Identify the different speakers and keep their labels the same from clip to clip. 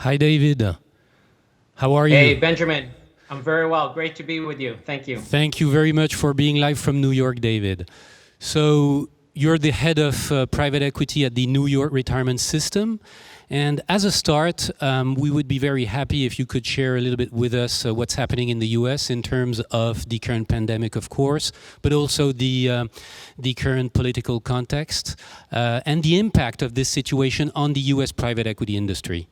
Speaker 1: Hi, David. How are
Speaker 2: Hey,
Speaker 1: you?
Speaker 2: Benjamin. I'm very well. Great to be with you. Thank you.
Speaker 1: Thank you very much for being live from New York, David. So, you're the head of private equity at the New York Retirement System. And as a start, we would be very happy if you could share a little bit with us what's happening in the US in terms of the current pandemic, of course, but also the current political context and the impact of this situation on the US private equity industry.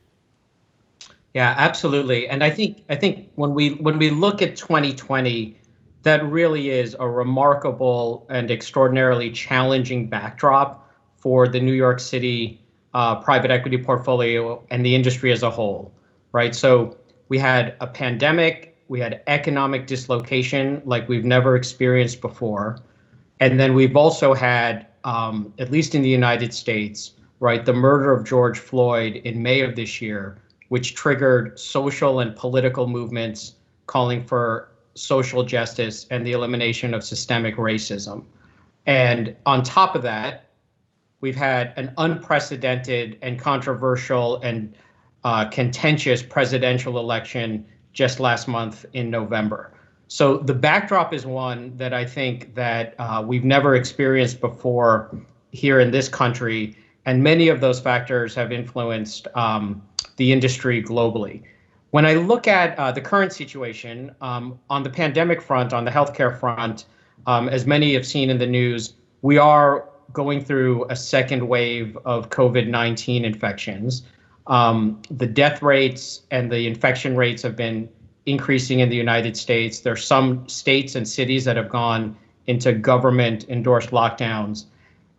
Speaker 2: Yeah, absolutely. And I think when we look at 2020, that really is a remarkable and extraordinarily challenging backdrop for the New York City private equity portfolio and the industry as a whole, right? So we had a pandemic, we had economic dislocation like we've never experienced before. And then we've also had, at least in the United States, right, the murder of George Floyd in May of this year, which triggered social and political movements calling for social justice and the elimination of systemic racism. And on top of that, we've had an unprecedented and controversial and contentious presidential election just last month in November. So the backdrop is one that I think that we've never experienced before here in this country, and many of those factors have influenced the industry globally. When I look at the current situation on the pandemic front, on the healthcare front, as many have seen in the news, we are going through a second wave of COVID-19 infections. The death rates and the infection rates have been increasing in the United States. There are some states and cities that have gone into government-endorsed lockdowns.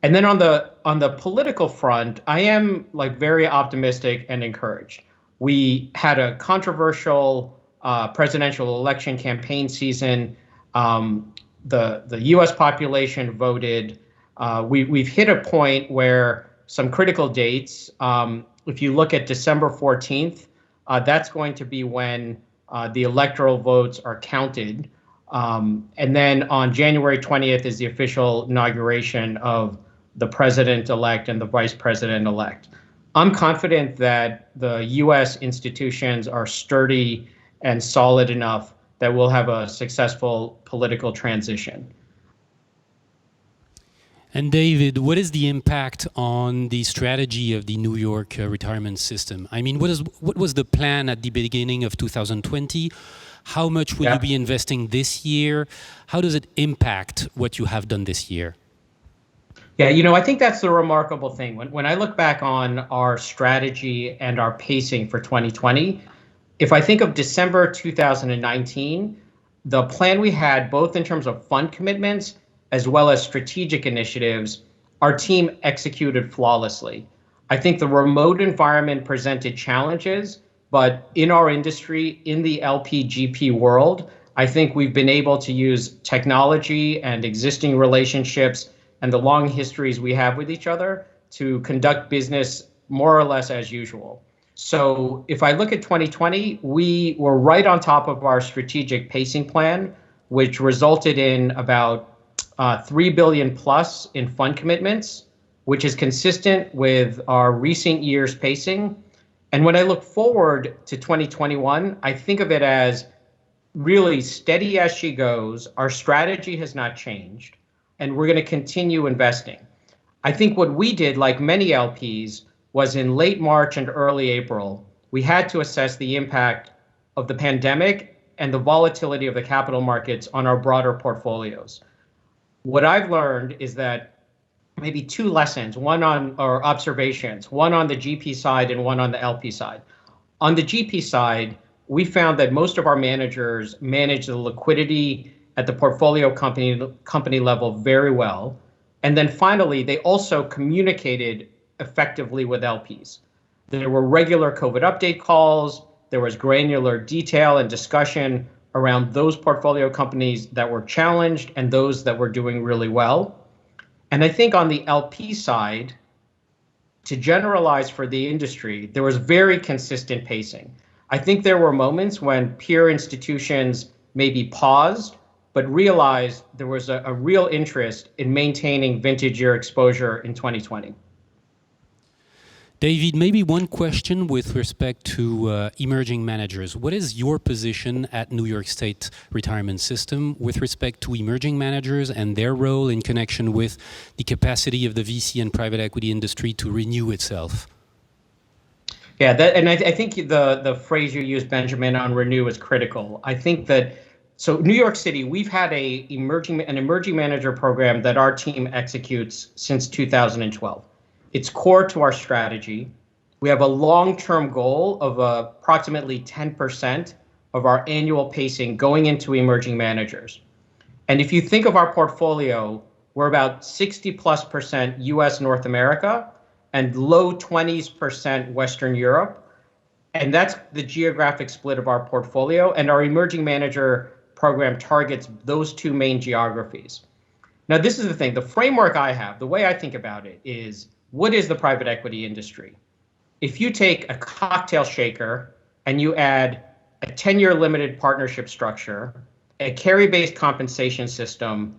Speaker 2: And then on the political front, I am like very optimistic and encouraged. We had a controversial presidential election campaign season. The U.S. population voted. We've hit a point where some critical dates. If you look at December 14th, that's going to be when the electoral votes are counted. And then on January 20th is the official inauguration of the president-elect and the vice president-elect. I'm confident that the U.S. institutions are sturdy and solid enough that we'll have a successful political transition.
Speaker 1: And David, what is the impact on the strategy of the New York retirement system? I mean, what was the plan at the beginning of 2020? How much will you
Speaker 2: Yeah.
Speaker 1: be investing this year? How does it impact what you have done this year?
Speaker 2: Yeah, I think that's the remarkable thing. When I look back on our strategy and our pacing for 2020, if I think of December 2019, the plan we had, both in terms of fund commitments as well as strategic initiatives, our team executed flawlessly. I think the remote environment presented challenges, but in our industry, in the LPGP world, I think we've been able to use technology and existing relationships and the long histories we have with each other to conduct business more or less as usual. So if I look at 2020, we were right on top of our strategic pacing plan, which resulted in about 3 billion plus in fund commitments, which is consistent with our recent years pacing. And when I look forward to 2021, I think of it as really steady as she goes. Our strategy has not changed, and we're going to continue investing. I think what we did, like many LPs, was in late March and early April, we had to assess the impact of the pandemic and the volatility of the capital markets on our broader portfolios. What I've learned is that maybe two lessons, one on or observations, one on the GP side and one on the LP side. On the GP side, we found that most of our managers manage the liquidity at the portfolio company level very well. And then finally, they also communicated effectively with LPs. There were regular COVID update calls. There was granular detail and discussion around those portfolio companies that were challenged and those that were doing really well. And I think on the LP side, to generalize for the industry, there was very consistent pacing. I think there were moments when peer institutions maybe paused, but realized there was a real interest in maintaining vintage year exposure in 2020.
Speaker 1: David, maybe one question with respect to emerging managers. What is your position at New York State Retirement System with respect to emerging managers and their role in connection with the capacity of the VC and private equity industry to renew itself?
Speaker 2: Yeah, I think the phrase you used, Benjamin, on renew is critical. I think that, so New York City, we've had an emerging manager program that our team executes since 2012. It's core to our strategy. We have a long-term goal of approximately 10% of our annual pacing going into emerging managers. And if you think of our portfolio, we're about 60+% US North America and low 20s% Western Europe. And that's the geographic split of our portfolio. And our emerging manager program targets those two main geographies. Now, this is the thing, the framework I have, the way I think about it is, what is the private equity industry? If you take a cocktail shaker and you add a 10-year limited partnership structure, a carry-based compensation system,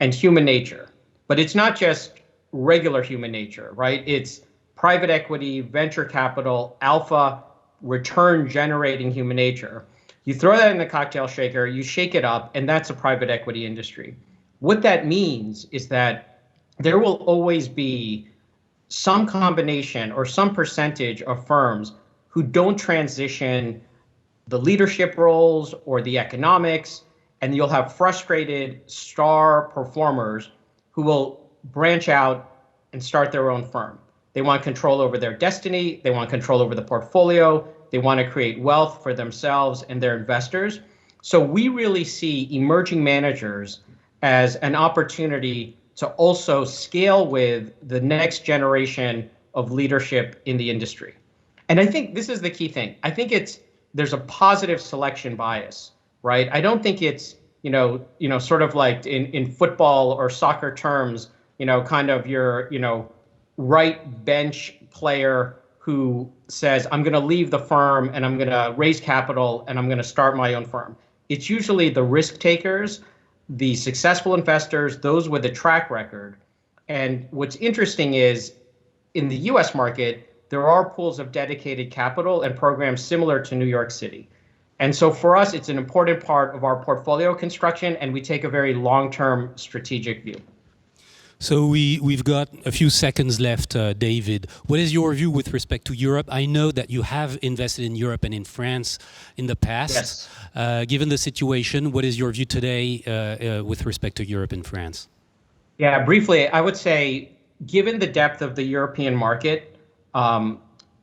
Speaker 2: and human nature, but it's not just regular human nature, right? It's private equity, venture capital, alpha, return generating human nature. You throw that in the cocktail shaker, you shake it up, and that's a private equity industry. What that means is that there will always be some combination or some percentage of firms who don't transition the leadership roles or the economics, and you'll have frustrated star performers who will branch out and start their own firm. They want control over their destiny, they want control over the portfolio, they want to create wealth for themselves and their investors. So we really see emerging managers as an opportunity to also scale with the next generation of leadership in the industry. And I think this is the key thing. I think there's a positive selection bias, right? I don't think it's, sort of like in football or soccer terms, kind of your, right bench player who says, I'm going to leave the firm and I'm going to raise capital and I'm going to start my own firm. It's usually the risk takers, the successful investors, those with a track record. And what's interesting is in the US market, there are pools of dedicated capital and programs similar to New York City. And so for us, it's an important part of our portfolio construction, and we take a very long-term strategic view.
Speaker 1: So we've got a few seconds left, David. What is your view with respect to Europe? I know that you have invested in Europe and in France in the past.
Speaker 2: Yes.
Speaker 1: Given the situation, what is your view today with respect to Europe and France?
Speaker 2: Yeah, briefly, I would say, given the depth of the European market,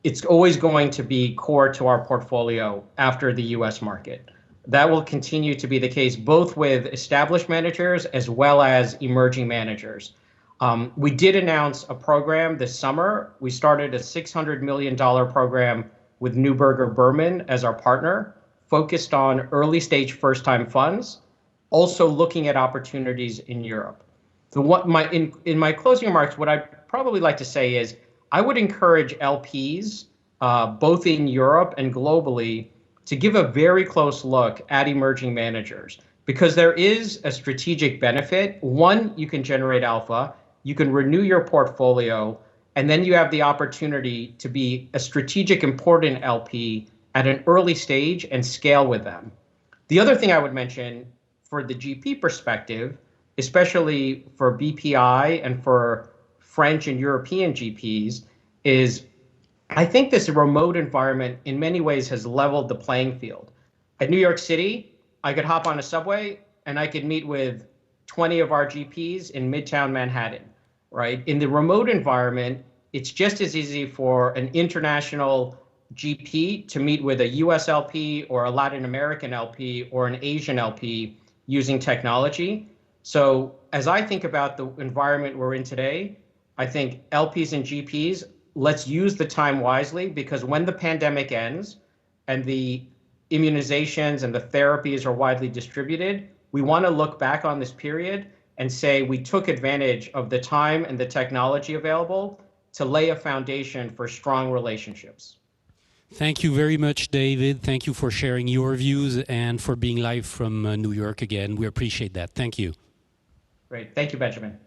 Speaker 2: it's always going to be core to our portfolio after the US market. That will continue to be the case both with established managers as well as emerging managers. We did announce a program this summer. We started a $600 million program with Neuberger Berman as our partner, focused on early stage first-time funds, also looking at opportunities in Europe. So in my closing remarks, what I'd probably like to say is I would encourage LPs, both in Europe and globally, to give a very close look at emerging managers, because there is a strategic benefit. One, you can generate alpha, you can renew your portfolio, and then you have the opportunity to be a strategic important LP at an early stage and scale with them. The other thing I would mention for the GP perspective, especially for BPI and for French and European GPs, is I think this remote environment in many ways has leveled the playing field. At New York City, I could hop on a subway and I could meet with 20 of our GPs in Midtown Manhattan, right? In the remote environment, it's just as easy for an international GP to meet with a US LP or a Latin American LP or an Asian LP using technology. So as I think about the environment we're in today, I think LPs and GPs, let's use the time wisely, because when the pandemic ends and the immunizations and the therapies are widely distributed, we want to look back on this period and say we took advantage of the time and the technology available to lay a foundation for strong relationships.
Speaker 1: Thank you very much, David. Thank you for sharing your views and for being live from New York again. We appreciate that. Thank you.
Speaker 2: Great. Thank you, Benjamin.